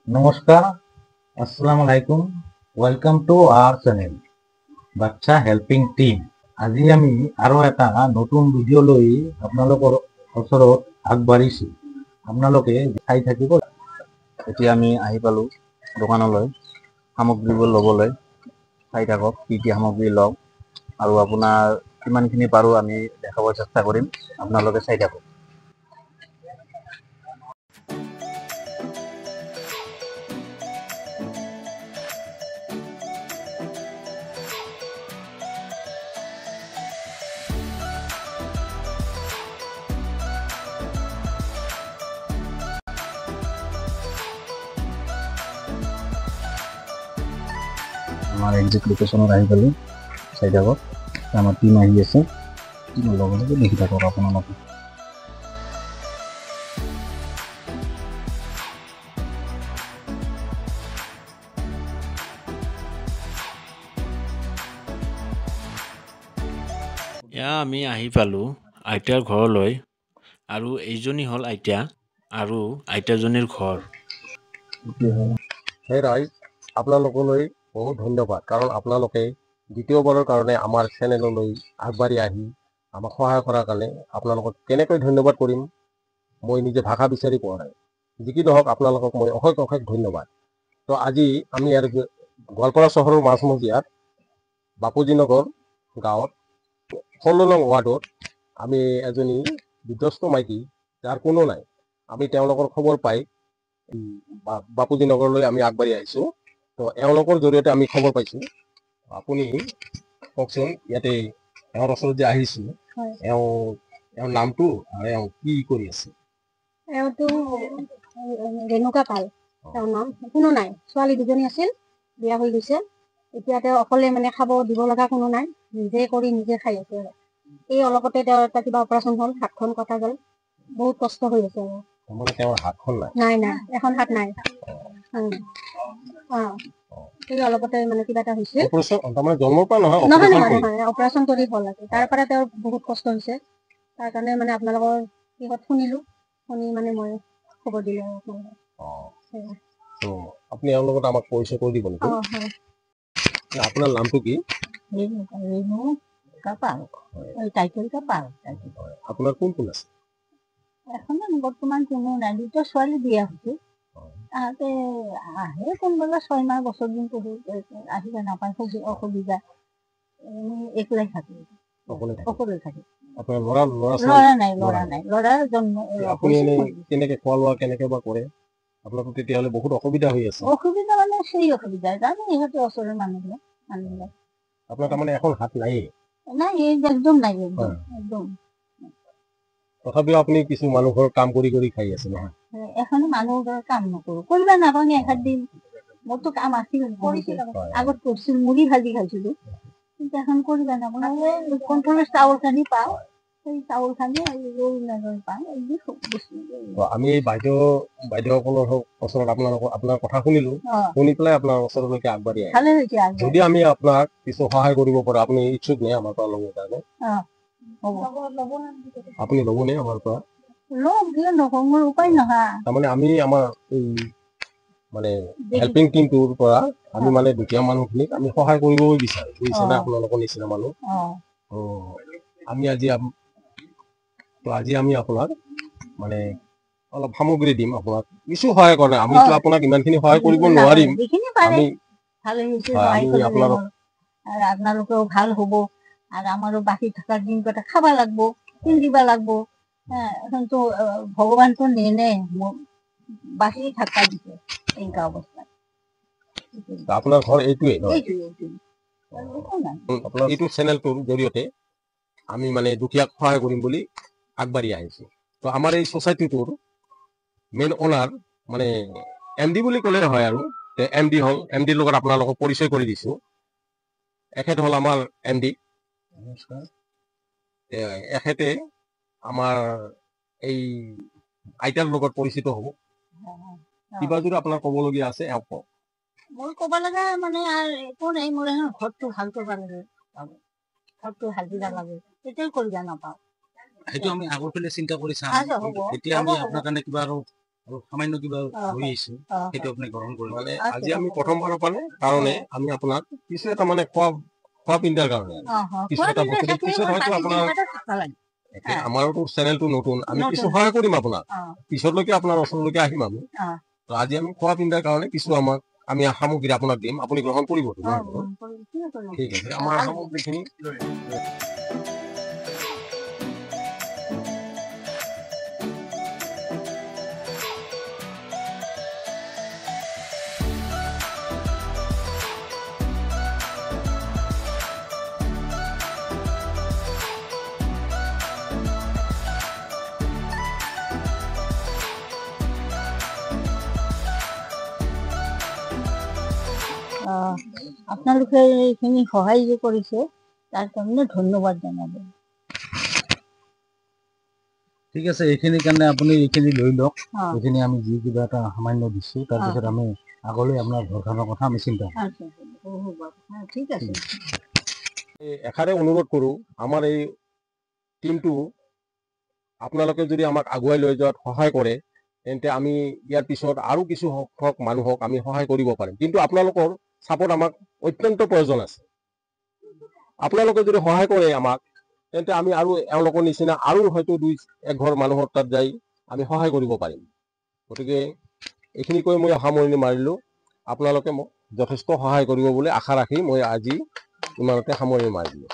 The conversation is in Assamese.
নমস্কাৰ, আসসালামু আলাইকুম। ওয়েলকাম টু আৱাৰ চেনেল বাচ্চা হেল্পিং টিম। আজি আমি আৰু এটা নতুন ভিডিঅ' লৈ আপোনালোকৰ ওচৰত আগবাঢ়িছোঁ। আপোনালোকে চাই থাকিব। এতিয়া আমি আহি পালোঁ দোকানলৈ সামগ্ৰীবোৰ ল'বলৈ। চাই থাকক কি কি সামগ্ৰী লওঁ আৰু আপোনাৰ কিমানখিনি পাৰোঁ আমি দেখাব চেষ্টা কৰিম। আপোনালোকে চাই থাকক। আমাৰ এক্সাক্ট লোকেশনত আহি পালোঁ। চাই থাকক আমাৰ টিম আহি আছে। টিমৰ লগে লগে দেখি থাকক আপোনালোকে। এয়া আমি আহি পালোঁ আইতাৰ ঘৰলৈ আৰু এইজনী হ'ল আইতা আৰু আইতাজনীৰ ঘৰ। হে ৰাইজ, আপোনালোকলৈ বহুত ধন্যবাদ, কাৰণ আপোনালোকে দ্বিতীয়বাৰৰ কাৰণে আমাৰ চেনেললৈ আগবাঢ়ি আহি আমাক সহায় কৰাৰ কাৰণে আপোনালোকক কেনেকৈ ধন্যবাদ কৰিম মই নিজে ভাষা বিচাৰি পোৱা নাই। যি কি নহওক, আপোনালোকক মই অশেষ অশেষ ধন্যবাদ। তো আজি আমি ইয়াৰ গোৱালপাৰা চহৰৰ মাজমজিয়াত বাপুজী নগৰ গাঁৱত 16 নং ৱাৰ্ডত আমি এজনী বিধ্বস্ত মাইকী, যাৰ কোনো নাই, আমি তেওঁলোকৰ খবৰ পাই বাপুজী নগৰলৈ আমি আগবাঢ়ি আহিছোঁ। তো এওঁলোকৰ জৰিয়তে আমি খবৰ পাইছোঁ। আপুনি কওকচোন, ইয়াতে এওঁৰ ওচৰত যে আহিছোঁ, এওঁৰ নামটো আৰু এওঁ কি কৰি আছে? এওঁতো ৰেণুকা পাল, তেওঁৰ নাম। কোনো নাই, ছোৱালী দুজনী আছিল, বিয়া হৈ গৈছে। এতিয়া তেওঁ অকলে মানে খাব দিব লগা কোনো নাই, নিজে কৰি নিজে খাই আছে। এই অলপতে তেওঁৰ এটা কিবা অপাৰেশ্যন হ'ল, হাতখন কটা গ'ল, বহুত কষ্ট হৈ আছে। মানে তেওঁৰ হাতখন নাই? নাই নাই, এখন হাত নাই। এই অলপতে মানে কিবা এটা হৈছিল। তাৰমানে জন্মৰ পৰা নহয়? নহয় নহয় নহয়, অপাৰেশ্যন কৰি হ'ল আৰু তাৰ পৰা তেওঁৰ বহুত কষ্ট হৈছে। তাৰ কাৰণে মানে আপোনালোকৰ কিহত শুনিলোঁ, শুনি মানে মই খবৰ দিলোঁ আৰু আপোনালোকক। তো আপুনি এওঁৰ লগত আমাক পৰিচয় কৰি দিব নেকি? আপোনাৰ নামটো কি? ৰেণুকা পাল, টাইটেলটা পাল। আপোনাৰ কোন কোন আছে? এখন বৰ্তমান কোনো নাই, দুটা ছোৱালী বিয়া হৈছে। তাহাঁতে আহে কোনবেলা 6 মাহ বছৰ দিন আহিব নাপায়, অসুবিধা। একলাই থাকে, অকলে থাকে। আপোনাৰ ল'ৰা নাই, ল'ৰা নাই, ল'ৰাৰ জন্ম। আপুনি এনে কেনেকে খোৱা লোৱা কেনেকে বা কৰে? আপোনাৰতো তেতিয়াহ'লে বহুত অসুবিধা হৈ আছে। অসুবিধা মানে সেই অসুবিধা জানে, ইহঁতে ওচৰৰ মানুহবিলাক। আপোনাৰ তাৰমানে এখন হাত নায়েই? নাই, একদম নাই, একদম। তথাপিও আপুনি কিছু মানুহৰ কাম কৰি কৰি খাই আছে নহয়? এখন মানুহৰ কাম নকৰোঁ, কৰিবা নাপাওঁ। এসাত দিন মোৰতো কাম আছিল, আগত কৰিছিল, মুড়ি ভাজি খাইছিলোঁ, কিন্তু এখন কৰিবা নাপাওঁ। কণ্ট্ৰলৰ চাউল খানি পাওঁ, সেই চাউল খানি পাওঁ। আমি এই বাইদেউসকলৰ ওচৰত আপোনাৰ কথা শুনিলোঁ, শুনি পেলাই আপোনাৰ ওচৰলৈকে আগবাঢ়ি আহিলোঁ। যদি আমি আপোনাক কিছু সহায় কৰিব পাৰোঁ, আপুনি ইচ্ছুক নে আমাৰ পৰা ল'বৰ কাৰণে? আপুনি ল'বনে আমাৰ পৰা? উপায় নহয়। তাৰমানে আমি আমাৰ এই মানে হেল্পিং টিমটোৰ পৰা আমি মানে দুখীয়া মানুহখিনিক আমি সহায় কৰিবই বিচাৰোঁ, বুজিছে নে? আপোনালোকৰ নিচিনা মানুহ। আজি আমি আপোনাক মানে অলপ সামগ্ৰী দিম, আপোনাক কিছু সহায় কৰা। আমিতো আপোনাক ইমানখিনি সহায় কৰিব নোৱাৰিম। আপোনালোকেও ভাল হ'ব আৰু আমাৰো বাকী থকা দিনকেইটা খাব লাগব, পিন্ধিব লাগব। কিন্তু ভগৱানটো নেনে বাকী থাকা দিছে এনেকা অৱস্থাত। আপোনাৰ ঘৰ এইটোৱেই? আপোনাৰ এইটো চেনেলটোৰ জৰিয়তে আমি মানে দুখীয়াক সহায় কৰিম বুলি আগবাঢ়ি আহিছোঁ। তো আমাৰ এই ছ'চাইটিটোৰ মেইন অনাৰ মানে MD বুলি ক'লে হয় আৰু MD হ'ল, MDৰ লগত আপোনালোকক পৰিচয় কৰি দিছোঁ। এখেত হ'ল আমাৰ MD। এখেতে আমাৰ এই আইতাৰ লগত পৰিচিত হ'ব। কিবা যদি আপোনাৰ ক'বলগীয়া আছে কওক। মোৰ ক'ব লগা মানে একো নাই, মোৰ ঘৰটো ভাল কৰিব লাগে, ঘৰটো হাজিৰা লাগে, সেইটোৱে কৰিব নাপাওঁ। সেইটো আমি আগৰ ফালে চিন্তা কৰি চাম। এতিয়া আমি আপোনাৰ কাৰণে কিবা আৰু আৰু সামান্য কিবা অ', হৈ আহিছে অ', সেইটো আপুনি গ্ৰহণ কৰিব। মানে আজি আমি প্ৰথমবাৰৰ কাৰণে আমি আপোনাক কিছু এটা মানে খোৱা পিন্ধাৰ কাৰণে কিছু এটা বস্তু পিছত হয়তো আপোনাৰ এতিয়া আমাৰোতো চেনেলটো নতুন, আমি কিছু সহায় কৰিম আপোনাক, পিছলৈকে আপোনাৰ ওচৰলৈকে আহিম আমি। তো আজি আমি খোৱা পিন্ধাৰ কাৰণে কিছু আমি সামগ্ৰী আপোনাক দিম, আপুনি গ্ৰহণ কৰিব। ঠিক আছে, আমাৰ সামগ্ৰীখিনি আপোনালোকে এইখিনি সহায় যে কৰিছে তাৰ কাৰণে ধন্যবাদ জনাব। ঠিক আছে, এইখিনিৰ কাৰণে আপুনি এইখিনি লৈ লওক। এইখিনি আমি যি কিবা এটা সামান্য দিছোঁ, তাৰপিছত আমি আগলৈ আপোনাৰ ঘৰখনৰ কথা আমি চিন্তা কৰিম। ঠিক আছে। এষাৰে অনুৰোধ কৰোঁ, আমাৰ এই টিমটো আপোনালোকে যদি আমাক আগুৱাই লৈ যোৱাত সহায় কৰে, তেন্তে আমি ইয়াৰ পিছত আৰু কিছু সংখ্যক মানুহক আমি সহায় কৰিব পাৰিম। কিন্তু আপোনালোকৰ ছাপোৰ্ট আমাক অত্যন্ত প্ৰয়োজন আছে। আপোনালোকে যদি সহায় কৰে আমাক, তেন্তে আমি আৰু এওঁলোকৰ নিচিনা আৰু হয়তো 2-1 ঘৰ মানুহৰ তাত যাই আমি সহায় কৰিব পাৰিম। গতিকে এইখিনি কৈ মই সামৰণি মাৰিলোঁ। আপোনালোকে মোক যথেষ্ট সহায় কৰিব বুলি আশা ৰাখি মই আজি ইমানতে সামৰণি মাৰিলোঁ।